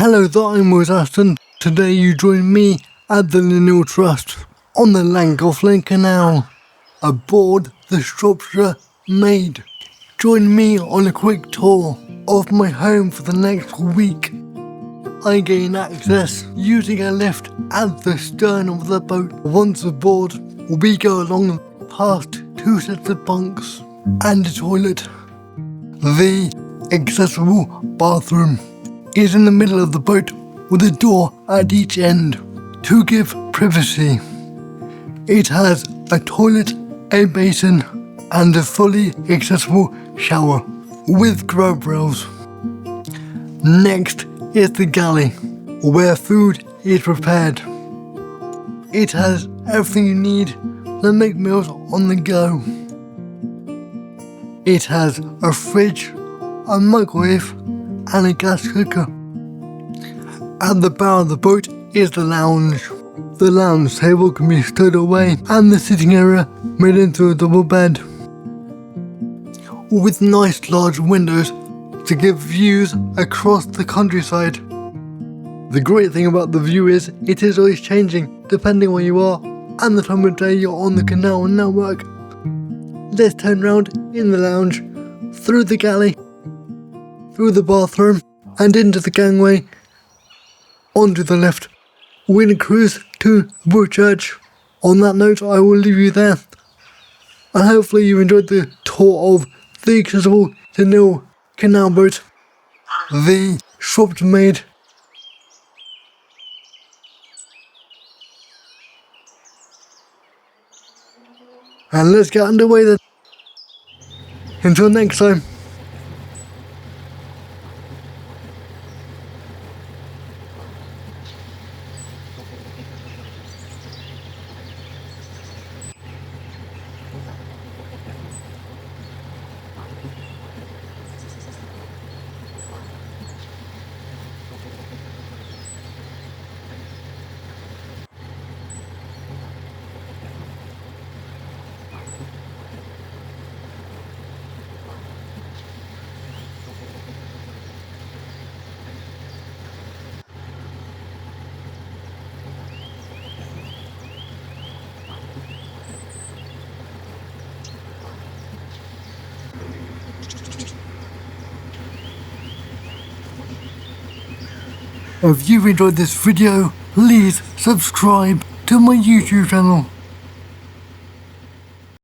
Hello there, I'm Aston. Today you join me at the Lyneal Trust on the Llangollen Canal, aboard the Shropshire Maid. Join me on a quick tour of my home for the next week. I gain access using a lift at the stern of the boat. Once aboard, we go along past 2 sets of bunks and a toilet. The accessible bathroom is in the middle of the boat with a door at each end to give privacy. It has a toilet, a basin and a fully accessible shower with grub rails. Next is the galley where food is prepared. It has everything you need to make meals on the go. It has a fridge, a microwave and a gas cooker. At the bow of the boat is the lounge. The lounge table can be stowed away and the sitting area made into a double bed, with nice large windows to give views across the countryside. The great thing about the view is it is always changing depending where you are and the time of day you're on the canal network. Let's turn round in the lounge, through the galley, through the bathroom and into the gangway, onto the left. We're going to cruise to Church. On that note, I will leave you there, and hopefully you enjoyed the tour of the accessible Lyneal Canal boat, the Shropshire Maid. And let's get underway then. Until next time. If you enjoyed this video, please subscribe to my YouTube channel.